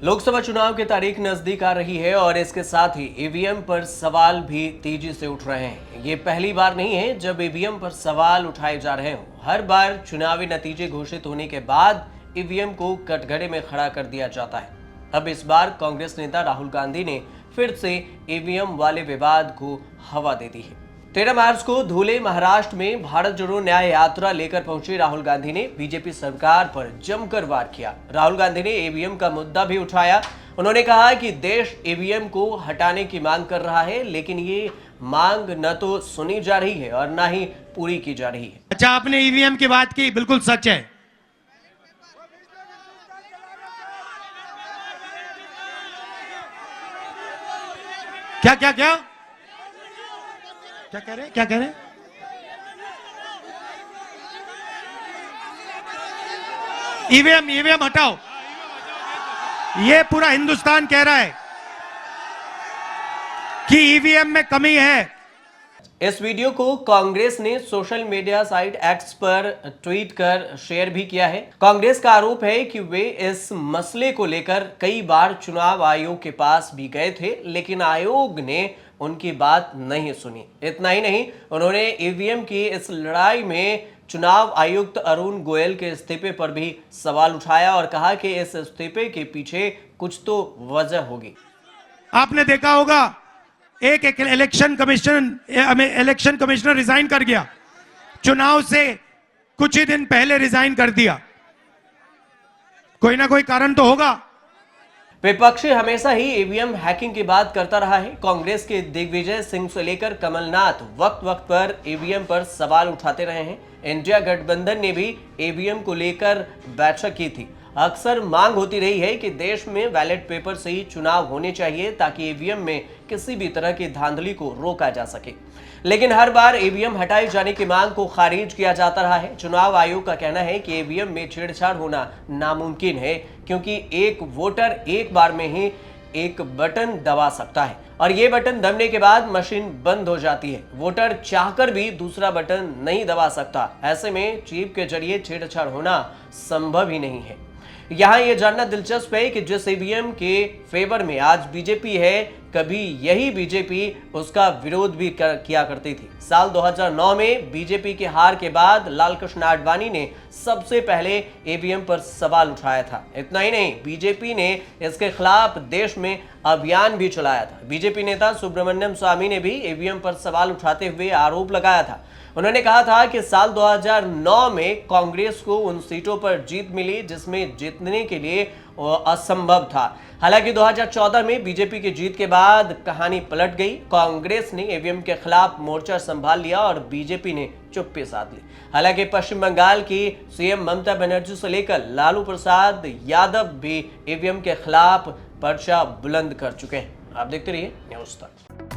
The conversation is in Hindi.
लोकसभा चुनाव की तारीख नजदीक आ रही है और इसके साथ ही ईवीएम पर सवाल भी तेजी से उठ रहे हैं। ये पहली बार नहीं है जब ईवीएम पर सवाल उठाए जा रहे हों। हर बार चुनावी नतीजे घोषित होने के बाद ईवीएम को कटघरे में खड़ा कर दिया जाता है। अब इस बार कांग्रेस नेता राहुल गांधी ने फिर से ईवीएम वाले विवाद को हवा दे दी है। 13 मार्च को धुले महाराष्ट्र में भारत जोड़ो न्याय यात्रा लेकर पहुंचे राहुल गांधी ने बीजेपी सरकार पर जमकर वार किया। राहुल गांधी ने ईवीएम का मुद्दा भी उठाया। उन्होंने कहा कि देश ईवीएम को हटाने की मांग कर रहा है, लेकिन ये मांग न तो सुनी जा रही है और न ही पूरी की जा रही है। अच्छा, आपने ईवीएम की बात की, बिल्कुल सच है। क्या क्या क्या क्या कह रहे क्या कह रहे? ईवीएम हटाओ, ये पूरा हिंदुस्तान कह रहा है कि ईवीएम में कमी है। इस वीडियो को कांग्रेस ने सोशल मीडिया साइट एक्स पर ट्वीट कर शेयर भी किया है। कांग्रेस का आरोप है कि वे इस मसले को लेकर कई बार चुनाव आयोग के पास भी गए थे, लेकिन आयोग ने उनकी बात नहीं सुनी। इतना ही नहीं, उन्होंने ईवीएम की इस लड़ाई में चुनाव आयुक्त अरुण गोयल के इस्तीफे पर भी सवाल उठाया और कहा कि इस इस्तीफे के पीछे कुछ तो वजह होगी। आपने देखा होगा, एक इलेक्शन कमिश्नर रिजाइन कर गया, चुनाव से कुछ ही दिन पहले रिजाइन कर दिया। कोई ना कोई कारण तो होगा। विपक्ष हमेशा ही ईवीएम हैकिंग की बात करता रहा है। कांग्रेस के दिग्विजय सिंह से लेकर कमलनाथ वक्त वक्त पर ईवीएम पर सवाल उठाते रहे हैं। इंडिया गठबंधन ने भी ईवीएम को लेकर बैठक की थी। अक्सर मांग होती रही है कि देश में बैलेट पेपर से ही चुनाव होने चाहिए ताकि ईवीएम में किसी भी तरह की धांधली को रोका जा सके, लेकिन हर बार ईवीएम हटाए जाने की मांग को खारिज किया जाता रहा है। चुनाव आयोग का कहना है कि ईवीएम में छेड़छाड़ होना नामुमकिन है, क्योंकि एक वोटर एक बार में ही एक बटन दबा सकता है और ये बटन दबने के बाद मशीन बंद हो जाती है। वोटर चाहकर भी दूसरा बटन नहीं दबा सकता। ऐसे में चिप के जरिए छेड़छाड़ होना संभव ही नहीं है। यहाँ ये जानना दिलचस्प है कि जिस ईवीएम के फेवर में आज बीजेपी है, कभी यही बीजेपी उसका विरोध भी किया करती थी। साल 2009 में बीजेपी के हार के बाद लाल कृष्ण आडवाणी ने सबसे पहले ईवीएम पर सवाल उठाया था। इतना ही नहीं, बीजेपी ने इसके खिलाफ देश में अभियान भी चलाया था। बीजेपी नेता सुब्रमण्यम स्वामी ने भी ईवीएम पर सवाल उठाते हुए आरोप लगाया था। उन्होंने कहा था कि साल 2009 में कांग्रेस को उन सीटों पर जीत मिली जिसमें जीतने के लिए असंभव था। हालांकि 2014 में बीजेपी की जीत के बाद कहानी पलट गई। कांग्रेस ने ईवीएम के खिलाफ मोर्चा संभाल लिया और बीजेपी ने चुप्पी साध ली। हालांकि पश्चिम बंगाल की सीएम ममता बनर्जी से लेकर लालू प्रसाद यादव भी ईवीएम के खिलाफ पर्चा बुलंद कर चुके हैं। आप देखते रहिए न्यूज़ तक।